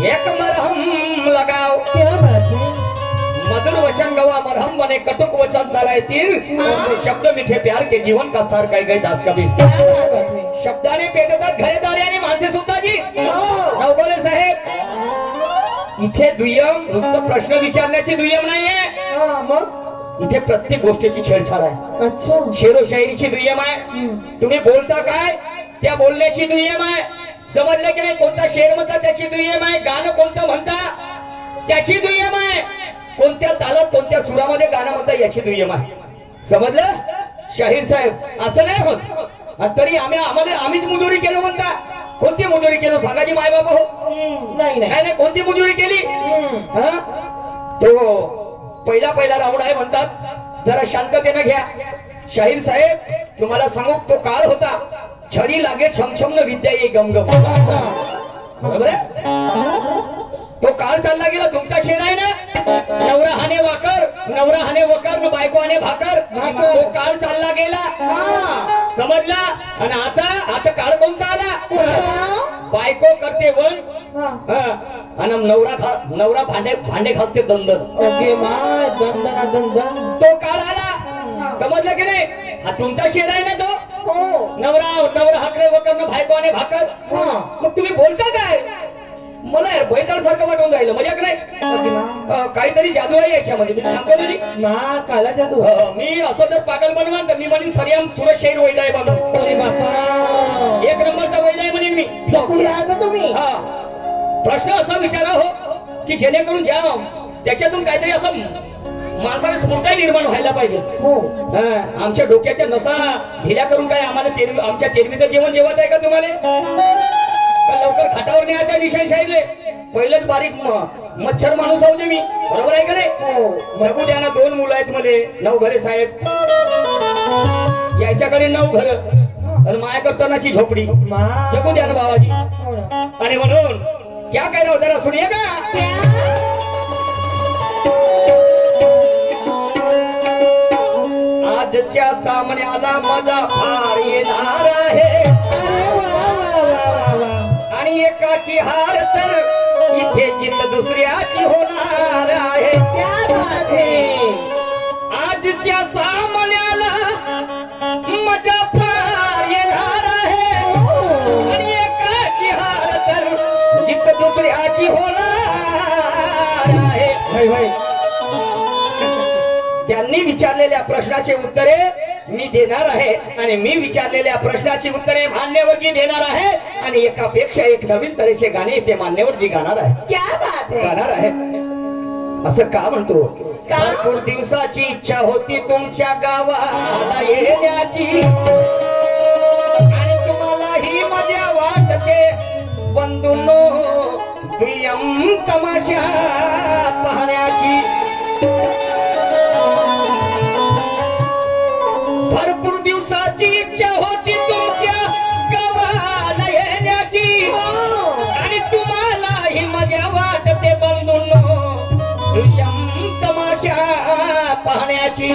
एक मरहम लगाओ। क्या बात है? मधुर वचन गवा मरहम बने, कटुक वचन चालायतील शब्द मिठे प्यार के जीवन का सार काय गए दास कबीर। क्या बात है? शब्दाने पेटतात घरेदारी आणि माणसे सुद्धा जी। नवगरे साहेब, इथे दुय्यम नुसतं प्रश्न विचारण्याची दुय्यम नाहीये, मग इथे प्रत्येक गोष्टीची छेडछाड आहे। अच्छा शेरो शायरीची दुय्यम आहे, तुम्ही बोलता काय त्या बोलण्याची दुय्यम आहे, समजलं की नाही? कोणता शेर म्हणता त्याची दुय्यम आहे, गाणं कोणतं म्हणता त्याची दुय्यम आहे, कोणत्या तालात कोणत्या सुरामध्ये गाणं म्हणता याची दुय्यम आहे, समजलं? शाहीर साहेब असं नाही होत। आणि तरी आम्हीच मुजोरी केलं म्हणता, कोणती मुजोरी केलं सांगाजी माय बाबा हो? नाही नाही नाही कोणती मुजोरी केली? हा तो पहिला राऊंड आहे म्हणतात, जरा शांततेनं घ्या। शाहीर साहेब तुम्हाला सांगू, तो काळ होता छडी लागे छमछम न विद्या ये गमगम, बरोबर आहे? तो काळ चालला गेला, तुमचा शेर आहे ना, नवरा हाने वकर न बायको हाने भाकर, तो काळ चालला गेला, समजला? आणि आता काळ कोणता आला? बायको करते वन आणि नवरा भांडे घासते दंदन, तो काळ आला, समजलं की नाही? हा तुमचा शेर आहे ना तो, नवरा हाकरे वकर न बायको हाने भाकर, मग तुम्ही बोलता काय? मला बैताळ सारखं वाटून राहिलं, मजा नाही? काहीतरी जादू आहे याच्यामध्ये, मी सांगतो ना काला जादू। मी असं जर पागल बनवा तर मी म्हणेन सरियाम सुरज शाहीर वैदा आहे बाबा, अरे बापा एक नंबरचा वैदा आहे म्हणेन मी। जपून राहायचं तुम्ही। हा प्रश्न असा विचारा हो की जेणेकरून ज्या त्याच्यातून काहीतरी असं माणसाला स्फूर्ती निर्माण व्हायला पाहिजे। आमच्या डोक्याच्या नसा ढिल्या करून काय आम्हाला आमच्या तेरवीचं जेवण जेवायचं आहे का तुम्हाला? लवकर घाटावर न्यायचा निशाण शाहीरले, पहिलेच बारीक मच्छर माणूस आहोत मी, बरोबर आहे का नाही? जगू द्या ना, 2 मुलं आहेत मले, नवघरे साहेब, याच्याकडे 9 घर आणि माया करतानाची झोपडी, जगू द्या ना बाबाजी। आणि म्हणून क्या कह रहा हूं जरा सुनिएगा। आजच्या सामन्याला मजा फार येणार आहे, आणि एकाची हार तर इथे जित दुसऱ्याची होणार आहे। आजच्या सामन्याला मजा फार येणार आहे, आणि एकाची हार तर जित दुसऱ्याची होणार आहे। त्यांनी विचारलेल्या प्रश्नाचे उत्तरे मी देणार आहे, आणि मी विचारलेल्या प्रश्नाची उत्तरे मान्यवरजी देणार आहे, आणि एकापेक्षा एक नवीन तऱ्हेचे गाणे ते मान्यवरजी गाणार आहे। क्या बात है? गाणार आहे। असं का म्हणतो? भरपूर दिवसाची इच्छा होती तुमच्या गावाला येण्याची, आणि तुम्हालाही मजा वाटते बंधूंनो दुय्यम तमाशा पाहण्याची। भरपूर दिवसाची इच्छा होती तुमच्या गावाला येण्याची, आणि तुम्हालाही मजा वाटते बंधूंनो दुय्यम तमाशा पाहण्याची।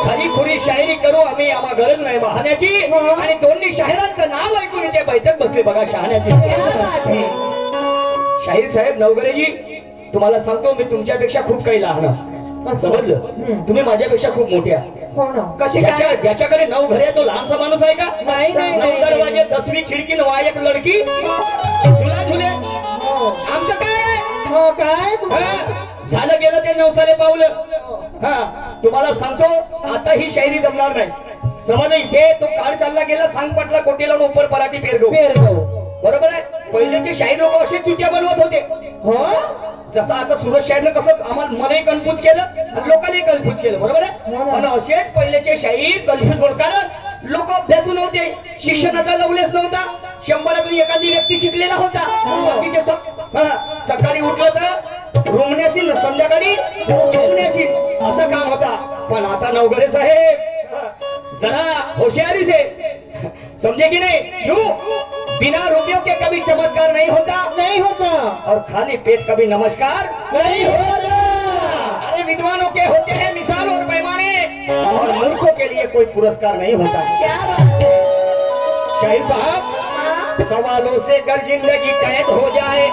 खरी खुरी शायरी करू आम्ही, आम्हा गरज नाही वाहण्याची, आणि दोन्ही शाहिरांचं नाव ऐकून इथे बैठक बसले बघा शहाण्याची। शाहीर साहेब नवघरेजी, तुम्हाला सांगतो मी तुमच्यापेक्षा खूप काही लहान, समजलं? तुम्ही माझ्यापेक्षा खूप मोठ्या। ज्याच्याकडे 9 घरे तो लहानसा माणूस आहे का? नाही 9 दरवाजे 10वी खिडकी न एक लडकी झुला झुले, आमचं काय झालं गेलं ते 9 साले पावलं। तुम्हाला सांगतो आता ही शायरी जमणार नाही, समजलं? इथे तो काळ चालला गेला, सांग पटला कोटीला उपर पराठी पेरगो, बरोबर आहे? पहिलेचे शाहीर लोक असे चुट्या बनवत होते, जसं आता सुरज शाहीरनं कसं आम्हाला मलाही कन्फ्यूज केलं आणि लोकांनाही कन्फ्यूज केलं, बरोबर आहे? पण असेच पहिलेचे शाहीर कन्फ्यूज होत, कारण लोक अभ्यासू नव्हते, शिक्षणाचा लवलेस नव्हता, 100तून एखादी व्यक्ती शिकलेला होता, बाकीचे सकाळी उठलं तर रुमण्याशी संध्याकाळी झोपण्याशी असं काम होता। पण आता नवघरे साहेब जरा होशियारी से समझे कि नहीं? क्यों? बिना रुपयों के कभी चमत्कार नहीं होता, और खाली पेट कभी नमस्कार नहीं होता। अरे विद्वानों के होते हैं मिसाल और पैमाने, और मूर्खों के लिए कोई पुरस्कार नहीं होता। क्या बात है शाहीर साहब? सवालों से अगर जिंदगी कैद हो जाए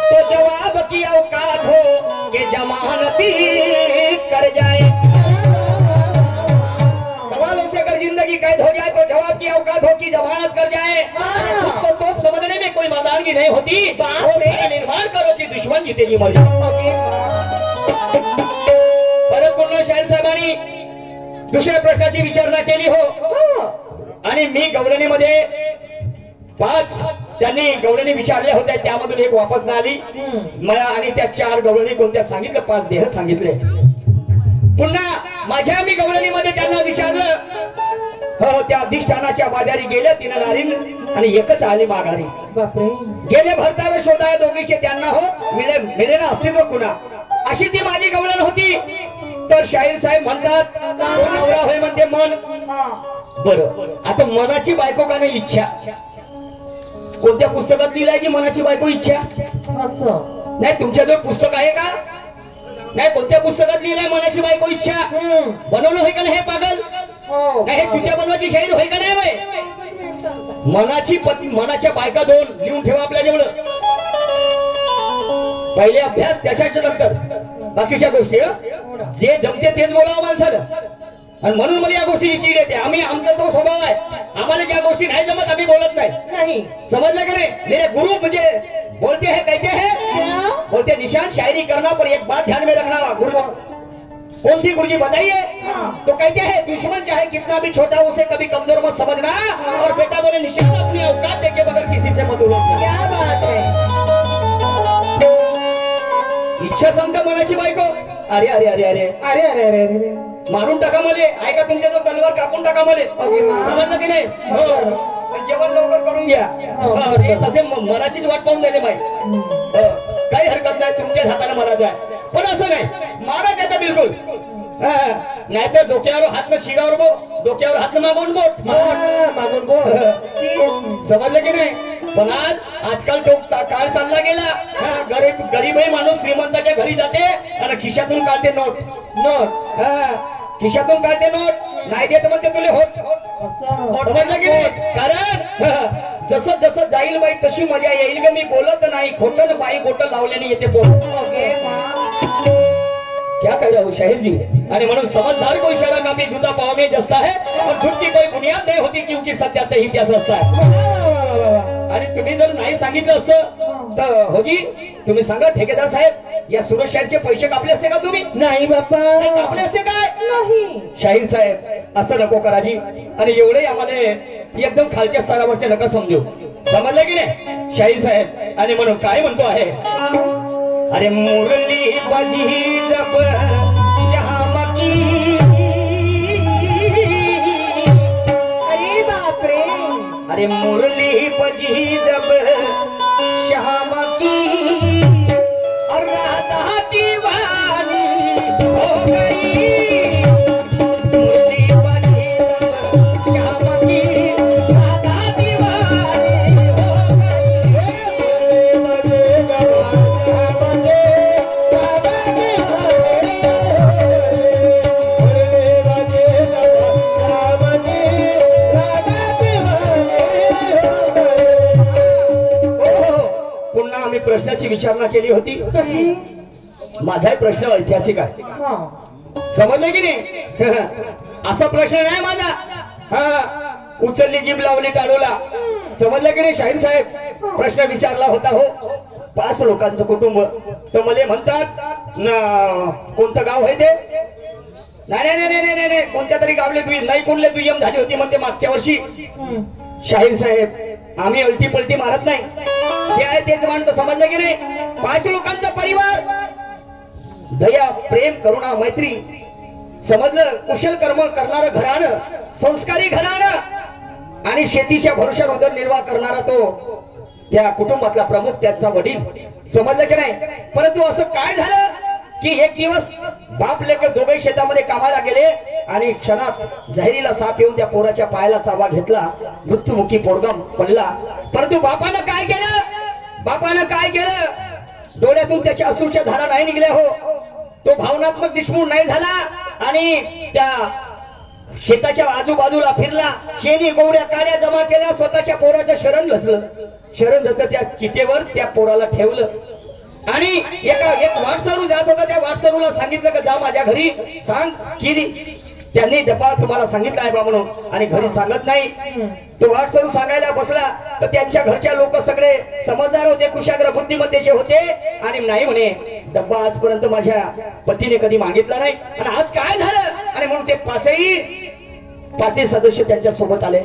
तो जवाब की औकात हो कि जमानती कर जाए। सवालों से अगर जिंदगी कैद हो जाए तो जवाब की औकात हो कि जमानत कर जाए। खुद को तोप समझने में कोई मर्दानगी नहीं होती। निर्माण करो कि दुश्मन जीतेगी मर जाए। परत पूर्ण शाहीर साहेबांनी दुसऱ्या प्रश्नाची विचारणा केली हो आणि मी गवळणीमध्ये 5 त्यांनी गवळणी विचारल्या होत्या, त्यामधून एक वापस नाही आली मला आणि त्या 4 गवळणी कोणत्या सांगितलं, 5 देह सांगितले। पुन्हा माझ्या मी गवळणीमध्ये त्यांना विचारलं हो त्या अधिष्ठानाच्या बाजारी गेल्या 3 नारीन आणि एकच आली माघारी। बापरे गेले भरतावर शोधाय दोघीचे त्यांना हो मिळे ना अस्तित्व कुणा, अशी ती माझी गवळण होती। तर शाहीर साहेब म्हणतात कोण नवरा होय म्हणते मन। बरं आता मनाची बायको का नाही इच्छा, कोणत्या पुस्तकात लिहिलंय की मनाची बायको इच्छा? असं नाही तुमच्याजवळ पुस्तक आहे का? नाही कोणत्या पुस्तकात लिहिलंय मनाची बायको इच्छा? बनवलं होय का नाही हे पागल? नाही हे चुत्या बनवायची शाहीर होय का नाही होय? मनाची पत्नी मनाच्या बायका 2 लिहून ठेवा आपल्या जवळ। पहिले अभ्यास त्याच्याच नंतर बाकीच्या गोष्टी जे जमते तेच बोलावं माणसाला। आणि म्हणून मला या गोष्टीची चीड येते। आम्ही आमचा तो स्वभाव आहे, आम्हाला ज्या गोष्टी नाही जमत आम्ही बोलत नाही। समजलं का नाही? मेरे गुरु मुझे बोलते हैं कहते हैं बोलते निशान शायरी करना पर एक बात ध्यान में रखना। गुरु कौन सी गुरुजी बताइए? तो कहते हैं दुश्मन चाहे कितना भी छोटा उसे कभी कमजोर मत समझना और बेटा बोले निशान अपनी औकात देके बगैर किसी से मत उलझना। क्या बात है। इच्छा सांगता मनाची बायको अरे अरे अरे अरे अरे अरे अरे अरे मारून टाका मले, ऐका तुमच्या जो तलवार कापून टाका मले। समजलं की नाही? हो जेवण लवकर करून घ्या। ते तसे मनाचीच वाट पाहून द्यायला बाई काही हरकत नाही, तुमच्याच हाताने मरायचं आहे। पण असं नाही मारायचं आता बिलकुल नाही तर डोक्यावर हात न शिरावर बोट, डोक्यावर हात न मागून बोट मागून बोल। समजलं की नाही? पण आजकाल तो काळ चालला गेला। गरीबही माणूस श्रीमंताच्या घरी जाते आणि खिशातून काढते नोट खिशातून काढते नोट नाही देत म्हणते तुले होत। समजलं की नाही? कारण जसं जसं जाईल बाई तशी मजा येईल ग। मी बोलत नाही खोटं बाई बोटं लावल्याने येते पोट। क्या कह रहे हो शाहिर जी? आणि म्हणून समझदार को इशारा काफी जूता पाव में जसता है और झूठ की कोई बुनियाद नहीं होती क्योंकि सत्यात ही त्याच रस्ता है। आणि तुम्ही जर नाही सांगितलं असतं तर होजी तुम्ही सांगा ठेकेदार साहेब या सुरत शहरचे पैसे कापले असते का तुम्ही? नाही बाप्पा कापले असते काय? नाही। शाहीर साहेब असं नको कराजी आणि एवढे आम्हाला एकदम खालच्या स्तरावरचे नका समजू। समजलं की नाही शाहीर साहेब? आणि म्हणून काय म्हणतो आहे अरे मुरली बजी जब श्याम की अरे बापरे अरे मुरली बजी जब श्याम की और राधा दीवानी हो गई। मुरली बजी जब श्याम की राधा दीवानी हो प्रश्नाची विचारणा केली होती कशी? माझा प्रश्न ऐतिहासिक आहे। समजलं की नाही? असा प्रश्न नाही माझा उचलली जीभ लावली टाळूला। समजलं की नाही शाहीर साहेब? प्रश्न विचारला होता हो 5 लोकांचं कुटुंब। तर मला म्हणतात कोणतं गाव आहे ते? नाही नाही नाही नाही नाही कोणत्या तरी गावले नाही कोणले दुय्यम झाली होती म्हणते मागच्या वर्षी। शाहीर साहेब आम्ही अल्टी पलटी मारत नाही, जे आहे तेच मानतो। समजलं की नाही? 5 लोकांचा परिवार, दया प्रेम करुणा मैत्री, समजलं कुशल कर्म करणारं घराणं, संस्कारी घराणं आणि शेतीच्या भरोश्यावर उदरनिर्वाह करणारा तो त्या कुटुंबातला प्रमुख त्यांचा वडील। समजलं की नाही? परंतु असं काय झालं की एक दिवस बाप लेकर दोघे शेतामध्ये कामाला गेले आणि क्षणात जहिरीला साप येऊन त्या पोराच्या पायाला चावा घेतला, मृत्युमुखी पोरगा पडला। परंतु बापानं काय केलं? बापानं काय केलं? डोळ्यातून त्याच्या अश्रूच्या धारा नाही निघल्या हो। तो भावनात्मक निष्ठुर नाही झाला आणि त्या शेताच्या आजूबाजूला फिरला, शेणी गोवड्या काड्या जमा केल्या, स्वतःच्या पोराचं शरण घसलं. शरण घसलं त्या चितेवर त्या पोराला ठेवलं आणि एक वाटसरू जात होता. त्या वाटसरूला सांगितलं की जा माझ्या घरी सांग की त्यांनी डबा तुम्हाला सांगितला आहे बा म्हणून, आणि घरी सांगत नाही. तो वाटसरू सांगायला बसला तर त्यांच्या घरच्या लोक सगळे समजदार होते, कुशाग्र बुद्धिमत्तेचे होते, आणि नाही म्हणे डब्बा आजपर्यंत माझ्या पतीने कधी मागितला नाही, आणि आज काय झालं, आणि म्हणून ते पाचही सदस्य त्यांच्या सोबत आले.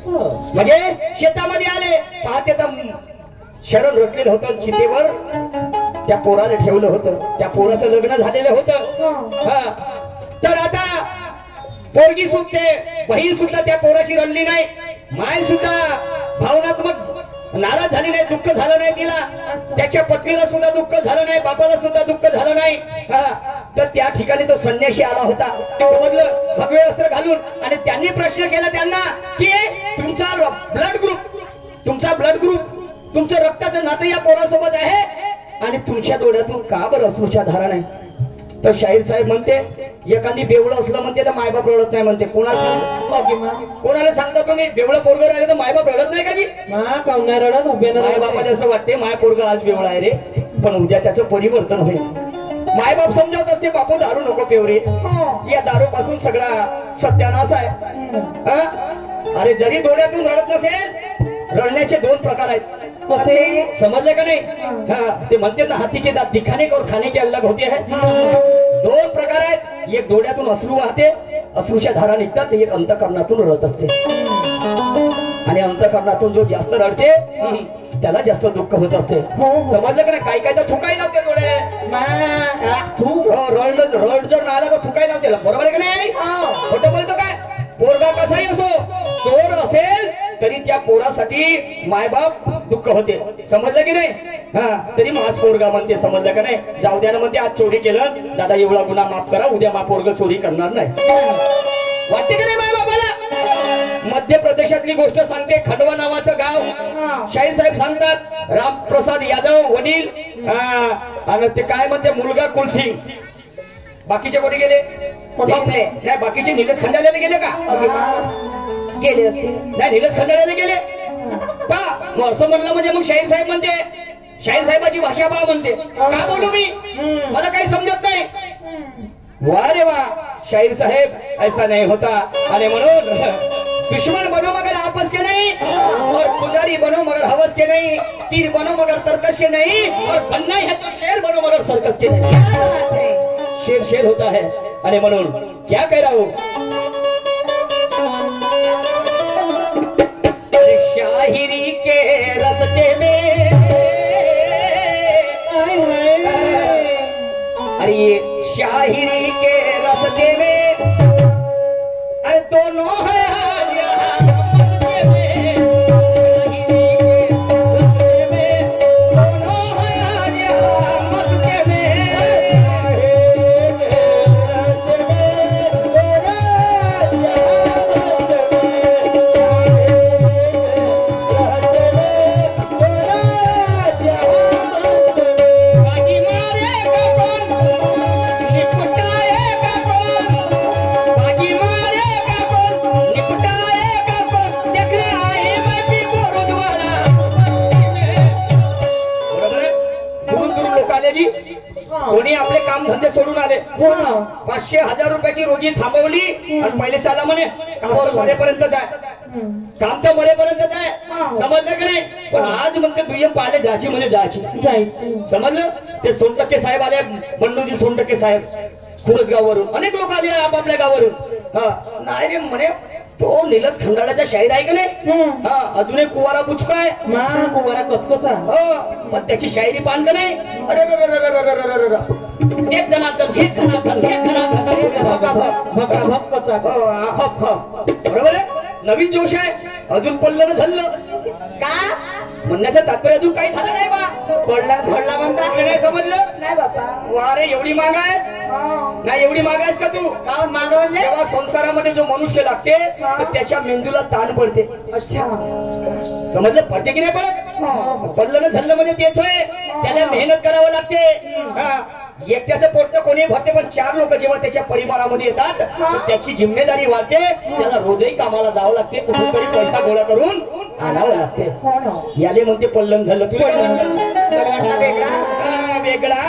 म्हणजे शेतामध्ये आले, पाहते तर शरण रचलेलं होतं, चितेवर त्या पोराला ठेवलं होतं, त्या पोराचं लग्न झालेलं होतं. तर आता पोरगी सुटते, बहीण सुद्धा त्या पोराशी रडली नाही, माय सुद्धा भावनात्मक नाराज झाली नाही, दुःख झालं नाही तिला, त्याच्या पत्नीला सुद्धा दुःख झालं नाही, बापाला सुद्धा दुःख झालं नाही. तर त्या ठिकाणी तो संन्यासी आला होता, समजलं, भगवे वस्त्र घालून, आणि त्यांनी प्रश्न केला त्यांना की तुमचा ब्लड ग्रुप तुमचं रक्ताचं नातं या पोरासोबत आहे, आणि तुमच्या डोळ्यातून का बरं अश्रूच्या धारा नाही. तर शाहीर साहेब म्हणते एखादी बेवळं असलं म्हणते तर मायबाप रडत नाही म्हणते. कोणाला सांगता तुम्ही बेवळं पोरग राहिलं तर मायबाप रडत नाही कधी? रडत उभे मायबापाला असं वाटते माय पोरग आज बेवळा आहे रे, पण उद्या त्याचं परिवर्तन होईल. मायबाप समजावत असते बापू दारू नको पेवरे, या दारू पासून सगळा सत्यानाश आहे. अरे जरी डोळ्यातून रडत नसेल, रडण्याचे दोन प्रकार आहेत. कसे समजले का नाही? ते म्हणते ना हाथी के दांत दिखाने और खाने के अलग होते हैं. दोन प्रकार आहेत, एक डोळ्यातून अश्रू वाहते, अश्रूच्या धारा निघतात, एक अंतःकरणातून रडत असते, आणि अंतःकरणातून जो जास्त रडते त्याला जास्त दुःख होत असते. समजलं का नाही? काही काही तर थुकाई लावते डोळे, रड जर आला तर थुकाई लावते, बरोबर आहे का नाही? खोटं बोलतो काय? पोरगा कसाही असो, चोर असेल तरी त्या पोरासाठी मायबाप दुःख होते, समजलं की नाही? तरी माझ पोरगा म्हणते, समजलं का नाही? जाऊ द्या ना म्हणते, आज चोरी केलं दादा, एवढा गुन्हा माफ करा, उद्या मा पोरग चोरी करणार नाही. वाटते की नाही मायबापाला? मध्य प्रदेशातली गोष्ट सांगते, खंडवा नावाचं गाव. शाहीर साहेब सांगतात रामप्रसाद यादव वडील आणि ते काय म्हणते मुलगा कुलसिंग. बाकीचे कोणी गेले? नाही, बाकीचे निलेश खंडाळ्याला गेले का? गेले असते. नाही, निलेश खंडाळ्याला गेले का? मग असं म्हणलं म्हणजे मग शाहीर साहेब म्हणते, शाहीर साहेबाची भाषा बा म्हणते, का बोलू मी, मला काही समजत नाही. वा रे वा, शाहीर साहेब ऐसा नाही होता. आणि म्हणून दुश्मन बनो मगर आपस के नहीं, और पुजारी बनो मगर हवस के नहीं, तीर बनो मगर सर्कस के नहीं, और बनना है तो शेर बनो मगर सर्कस के नहीं. शेर शेर होता है. आणि म्हणून क्या कह रहा हूं, शाहिरी के रस्ते में, अरे शाहिरी के रस्ते में, अरे दोनों है कोणी आपले काम धंदे सोडून आले, 500,000 रुपयाची रोजी थांबवली आणि पहिले चाला म्हणे काम मरेपर्यंतच आहे, काम तर मरेपर्यंतच आहे, समजलं की नाही? पण आज म्हणते दुय्यम पाहिले जायची म्हणजे जायची, समजलं? ते सोनटक्के साहेब आले, बंडूजी सोनटक्के साहेब खुरस गावावरून, अनेक लोक आले आपापल्या गावावरून. नाही रे म्हणे तो निलेश खंडाळ्याचा शाहीर आहे का नाही? अजून एक कुवारा बुचका आहे, कुवारा कचकचा, पण त्याची शायरी पान का नाही? अरे एक धनाधन, एक धनाधन, एक धनाधन, बरोबर आहे. नवीन जोश आहे, अजून पडलं झालं का म्हणण्याचं तात्पर्य अजून काही झालं नाही बा. पडला झडला म्हणता नाही, समजलं नाही बाबा? वा रे, एवढी माग आहेस? नाही, एवढी माग आहेस का तू? का माग म्हणजे? तेव्हा संसारामध्ये जो मनुष्य लागते तर त्याच्या मेंदूला ताण पडते. अच्छा, समजलं? पडते की नाही पडत? पडलं ना झालं म्हणजे तेच आहे, त्याला मेहनत करावं लागते. एकट्याचं पोट तर कोणी भरते, पण 4 लोक जेव्हा त्याच्या परिवारामध्ये येतात तर त्याची जिम्मेदारी वाढते. त्याला रोजही कामाला जावं लागते, कुठून तरी पैसा गोळा करून आणावं लागते. याले म्हणते पल्लन झालं. तुला वेगळा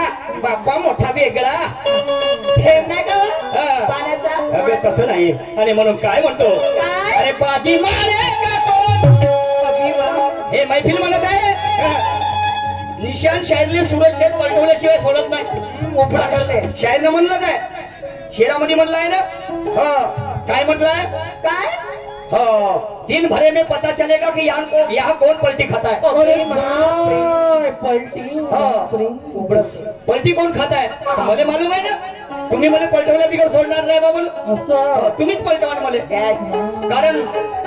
बाप्पा मोठा वेगळा अबे तसं नाही. आणि म्हणून काय म्हणतो, अरे बाजी मारे का कोण, हे मैफिल म्हणत आहे. निशान शायरले सूरज शेर पलटवल्याशिवाय सोडत नाही. उपडा करते शायरनं म्हणलं काय, शेरामध्ये म्हणलं आहे ना. काय म्हटलंय, काय 3 भरे में पता चलेगा कि यहाँ कौन पलटी खाता है. पलटी कोण खाताय मला मालूम आहे ना. तुम्ही मला पलटवल्या बिगर सोडणार नाही बाबा. तुम्हीच पलटवा मला, कारण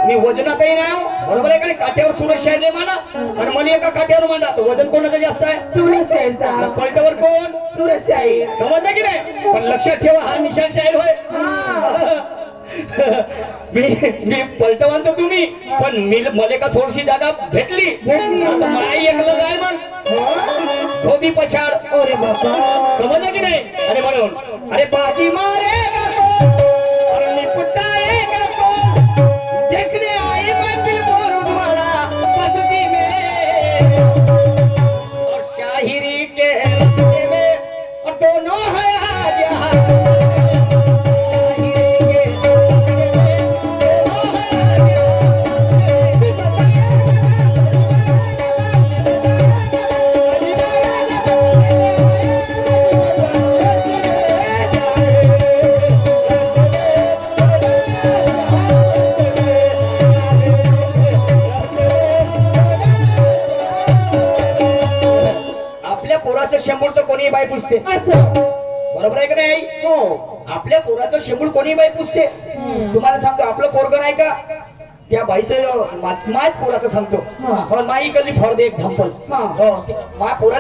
मी वजनातही नाही आहो. बरोबर आहे का. काट्यावर सूरज शाहीर माना आणि मला एका काट्यावर मांडा. तो वजन कोणाचं जास्त आहे, सूरज शाहीरचा. पलटवर कोण, सूरज शाहीर. समजलं की नाही. पण लक्षात ठेवा, हा निशाण शाहीर होय. मी पलटवान तर तुम्ही, पण मला का थोडीशी जागा भेटली. माई एकलं काय मग धोबी पछाड. समजलं की नाही. अरे म्हणून अरे बाजी मारेगा कोण और निपटाएगा कोण, देखने आई महफिल बोरुडवाला बस्ती में और शाहिरी के रस्ते में और दोनों है आज यहाँ. शेंबूळ तर कोणी बाई पुसते, बरोबर आहे का नाही. आपल्या पोराचं शेंबूळ कोणी बाई पुसते. तुम्हाला सांगतो, आपलं पोरग नाही का, त्या बाईचं माझ पोराचं सांगतो. पण माई कल्ली फॉर दे एक्झाम्पल. माझ्या पोरा